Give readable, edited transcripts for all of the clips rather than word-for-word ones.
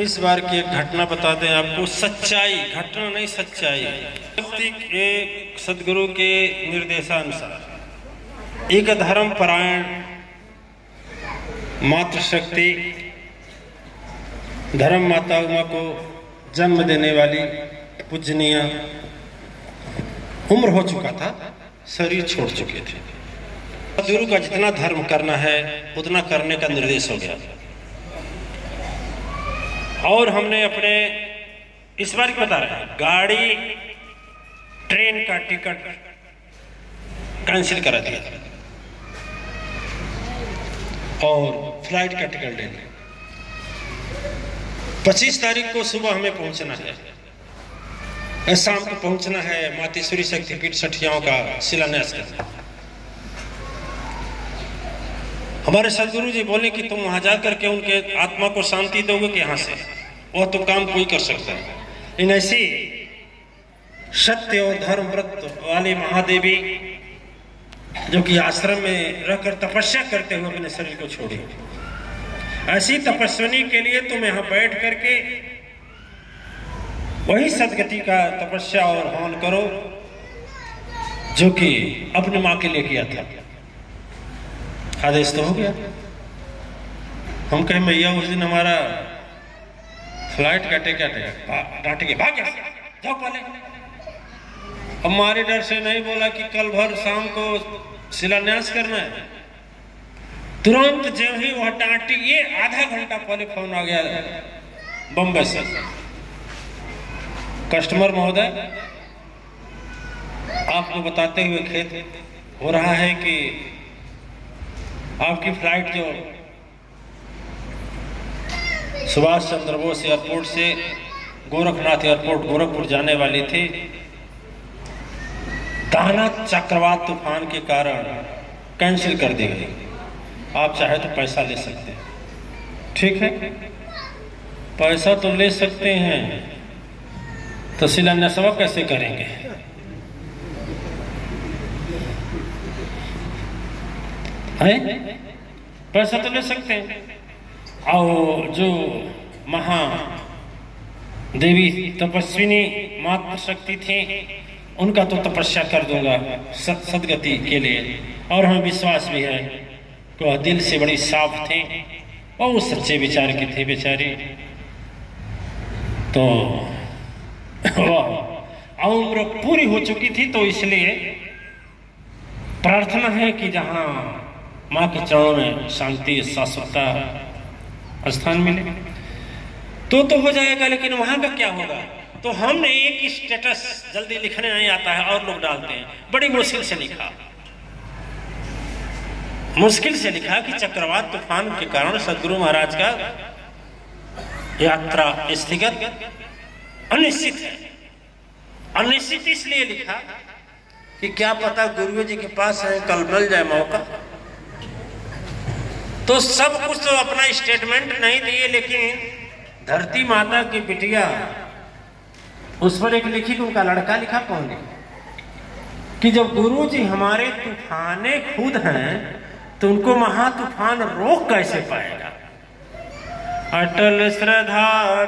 इस बार की एक घटना बताते हैं आपको, सच्चाई, घटना नहीं सच्चाई। एक सदगुरु के निर्देशानुसार एक धर्म परायण मातृशक्ति धर्म माता उमा को जन्म देने वाली पूजनीय उम्र हो चुका था, शरीर छोड़ चुके थे। सदगुरु का जितना धर्म करना है उतना करने का निर्देश हो गया। और हमने अपने इस बार बता रहे हैं गाड़ी ट्रेन का टिकट कैंसिल करा दिया और फ्लाइट का टिकट ले लिया। 25 तारीख को सुबह हमें पहुंचना है, शाम को पहुंचना है, मातेश्वरी शक्तिपीठ सठियाओं का शिलान्यास करना। हमारे सदगुरु जी बोले कि तुम वहां जाकर के उनके आत्मा को शांति दोगे कि यहाँ से, वह तो काम कोई कर सकता है। इन ऐसी सत्य और धर्म व्रत वाली महादेवी जो कि आश्रम में रहकर तपस्या करते हुए अपने शरीर को छोड़ी, ऐसी तपस्विनी के लिए तुम यहाँ बैठ करके वही सदगति का तपस्या और हवन करो जो कि अपने माँ के लिए किया था। आदेश तो हो गया। हम कहे भैया उस दिन हमारा फ्लाइट का टिकट है, डांट के भाग जाओ पहले। हमारे डर से नहीं बोला कि कल भर शाम को शिलान्यास करना है। तुरंत जो ही वह डांटी, ये आधा घंटा पहले फोन आ गया बम्बई से, कस्टमर महोदय आपको बताते हुए खेद हो रहा है कि आपकी फ्लाइट जो सुभाष चंद्र बोस एयरपोर्ट से गोरखनाथ एयरपोर्ट गोरखपुर जाने वाली थी, दाना चक्रवात तूफान के कारण कैंसिल कर दी गई। आप चाहे तो पैसा ले सकते हैं। ठीक है, पैसा तो ले सकते हैं, तो शिलान्यास कैसे करेंगे? है? पैसा तो ले सकते हैं। और जो महा देवी तपस्विनी मातृशक्ति थी उनका तो तपस्या कर दूंगा सदगति के लिए, और हमें विश्वास भी है कि वह दिल से बड़ी साफ थे और उस सच्चे विचार की थी बेचारी। तो वह उम्र पूरी हो चुकी थी, तो इसलिए प्रार्थना है कि जहाँ माँ के चरणों में शांति शाश्वतता स्थान मिले तो हो जाएगा। लेकिन वहां का क्या होगा? तो हमने एक स्टेटस जल्दी लिखने नहीं आता है और लोग डालते हैं, बड़ी मुश्किल से लिखा, कि चक्रवात तूफान के कारण सदगुरु महाराज का यात्रा स्थगित अनिश्चित है। अनिश्चित इसलिए लिखा कि क्या पता गुरु जी के पास है, कल मिल जाए मौका। तो सब कुछ तो अपना स्टेटमेंट नहीं दिए, लेकिन धरती माता की बिटिया उस पर एक लिखी, उनका लड़का लिखा कौन लिखा कि जब गुरु जी हमारे तूफाने खुद हैं तो उनको महातूफान रोक कैसे पाएगा? अटल श्रद्धा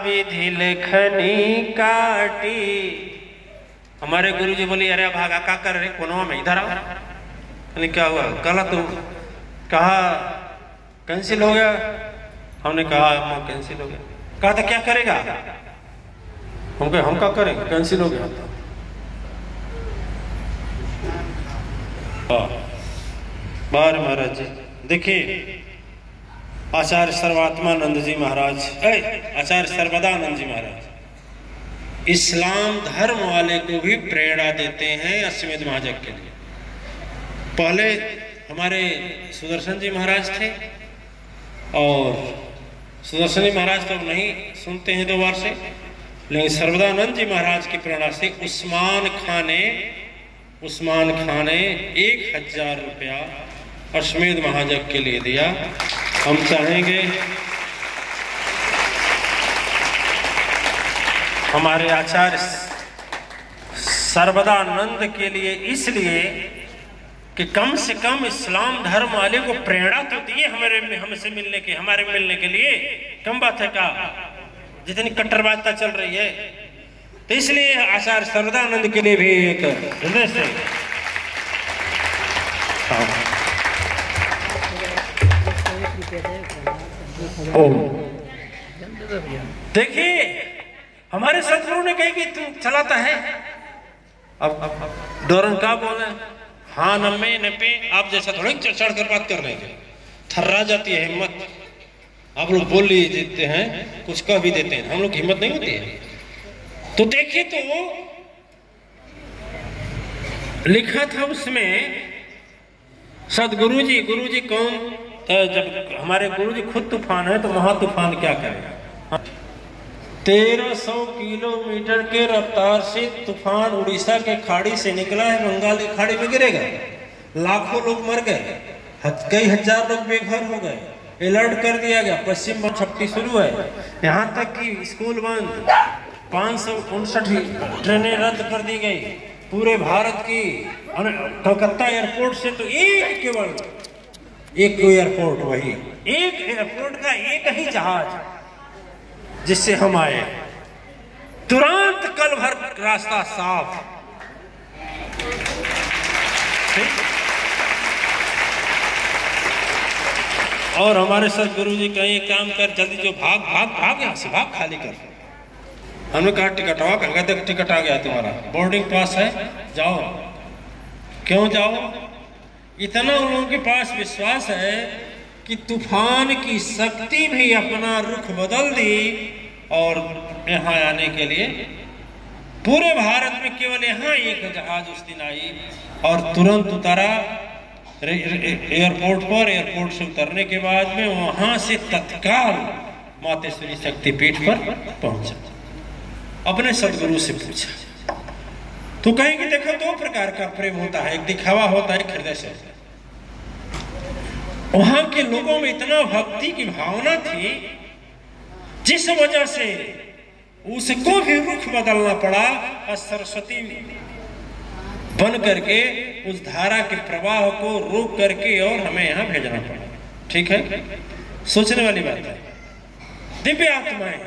विधि लेखनी काटी। हमारे गुरुजी बोली, अरे भागा का कर रहे कोनवा में, इधर आओ। क्या हुआ? कल तो कहा कैंसिल हो गया। हमने कहा कैंसिल हो गया। कहा था क्या करेगा? हम कहे हम क्या करेंगे, कैंसिल हो गया। बार महाराज जी देखिए, आचार्य सर्वात्मानंद जी महाराज, आचार्य सर्वदानंद जी महाराज इस्लाम धर्म वाले को भी प्रेरणा देते हैं अश्वमेध महायज्ञ के लिए। पहले हमारे सुदर्शन जी महाराज थे, और सुदर्शन जी महाराज तो नहीं सुनते हैं 2 बार से, लेकिन सर्वदानंद जी महाराज की प्रेरणा से उस्मान खान ने 1000 रुपया अश्वमेध महायज्ञ के लिए दिया। हम चाहेंगे हमारे आचार्य सर्वदानंद के लिए, इसलिए कि कम से कम इस्लाम धर्म वाले को प्रेरणा तो दिए हमसे मिलने के, हमारे मिलने के लिए। कम बात है का, जितनी कट्टरवादिता चल रही है, तो इसलिए आचार्य सर्वदानंद के लिए भी एक हृदय से देखिए, हमारे सदगुरु ने कही कि तू चलाता है। अब डोरन का बोले, हाँ नम्मे नपे, आप जैसा थोड़ा चढ़ कर बात कर रहे हैं, थर्रा जाती है हिम्मत। आप लोग बोल ही देते हैं, कुछ कह भी देते हैं, हम लोग हिम्मत नहीं होती है। तो देखिए, तो लिखा था उसमें सदगुरु जी, गुरु जी कौन? जब हमारे गुरु जी खुद तूफान है, तो महातूफान क्या करेगा? 1300 किलोमीटर के रफ्तार से तूफान उड़ीसा के खाड़ी से निकला है, बंगाल की खाड़ी में गिरेगा। लाखों लोग मर गए, कई हजार लोग बेघर हो गए, अलर्ट कर दिया गया, पश्चिम बंगाल छुट्टी शुरू है, यहाँ तक कि स्कूल बंद, 559 ट्रेनें रद्द कर दी गई पूरे भारत की। कलकत्ता एयरपोर्ट से तो केवल एक एयरपोर्ट, वही एक एयरपोर्ट का एक ही जहाज जिससे हम आए, तुरंत कल भर रास्ता साफ। और हमारे सदगुरु जी कहे काम कर, जल्दी जो भाग यहाँ से भाग, खाली कर। हमने कहा टिकट आओ, कहा तक टिकट आ गया तुम्हारा, बोर्डिंग पास है, जाओ। क्यों जाओ? इतना उन लोगों के पास विश्वास है कि तूफान की शक्ति भी अपना रुख बदल दी, और यहाँ आने के लिए पूरे भारत में केवल यहाँ एक जहाज उस दिन आई, और तुरंत उतारा एयरपोर्ट पर। एयरपोर्ट से उतरने के बाद में वहां से तत्काल मातेश्वरी शक्तिपीठ पर पहुंचा। अपने सदगुरु से पूछा, तो कहेंगे देखो 2 प्रकार का प्रेम होता है, एक दिखावा होता है, एक हृदय से। वहां के लोगों में इतना भक्ति की भावना थी, जिस वजह से उसको भी रुख बदलना पड़ा, और सरस्वती बन करके उस धारा के प्रवाह को रोक करके और हमें यहाँ भेजना पड़ा। ठीक है, सोचने वाली बात है। दिव्य आत्माएं,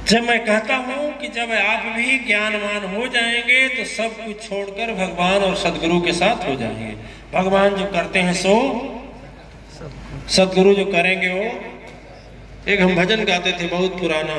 जब मैं कहता हूं कि जब आप भी ज्ञानवान हो जाएंगे तो सब कुछ छोड़कर भगवान और सदगुरु के साथ हो जाएंगे। भगवान जो करते हैं सो सदगुरु जो करेंगे वो। एक हम भजन गाते थे बहुत पुराना,